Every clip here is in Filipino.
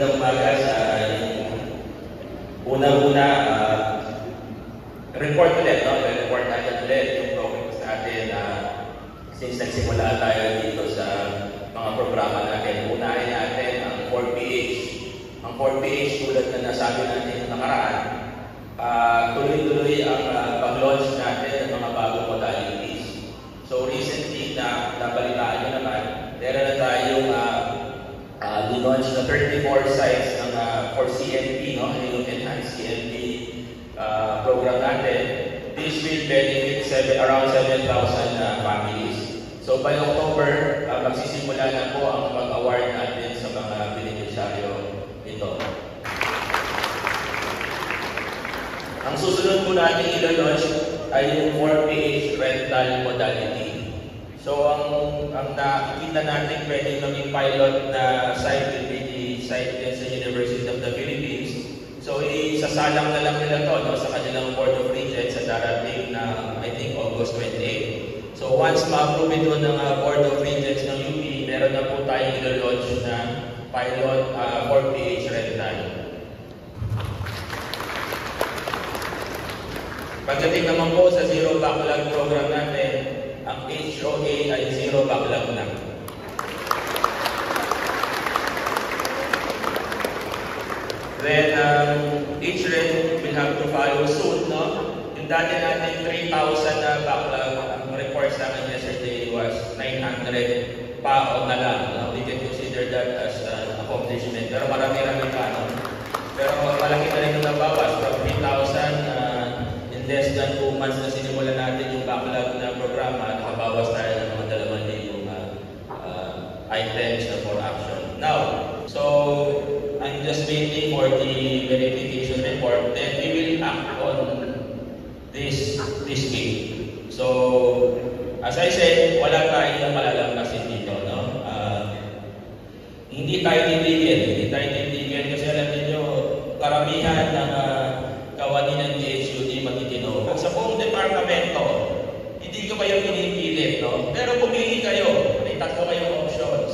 magandang umaga sa unang-una, report ulit, no? Report natin ulit yung progress natin since nagsimula tayo dito sa mga programa natin. Unahin natin ang 4PH. Ang 4PH, tulad na nasabi natin yung nakaraan, tuloy-tuloy ang pag-launch natin ng mga bagong modalities. So recently, nabalitaan nyo naman, meron na tayong launch na 34 sites ng for CNP, no? Yung enhanced CNP program natin. This will benefit around 7,000 families. So by October, magsisimula na po ang pag-award natin sa mga beneficiaryo ito. Ang susunod po natin i-launch ay yung 4PH rental modality. So ang nakikita natin pwedeng maging pilot na site will be the site din sa University of the Philippines. So isasalang na lang nila to, no, sa kanilang Board of Regents sa darating na I think August 28. So once ma-approve ito ng Board of Regents ng UP, meron na po tayong i-launch na pilot 4PH rental. Pagdating naman po sa Zero Backlog program natin, ang HOA ay zero backlog na. Then, HRED will have to follow soon, no? Yung dati natin 3,000 na backlog, ang report sa akin yesterday was 900 pa o na lang. No? We can consider that as an accomplishment. Pero marami-rami pa, no? Pero malaki na rin yung nabawas. From 3,000, in less than 2 months na sinimulan natin yung backlog na programa, nakabawas tayo ng mga 2,000 items na for action. Now, so I'm just waiting for the verification report, then we will act on this week. So, as I said, wala tayong malalamnasin dito, no? Hindi tayo titigil kasi alam niyo, karamihan ng kawani ng DHUD matitino. Sa buong departamento, hindi ko kayo pinipilit, no? Pero pumili kayo. May tatlo kayong options.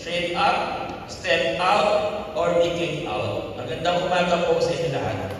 Shape up, step out, or decay out. Magandang umaga po sa inyo lahat.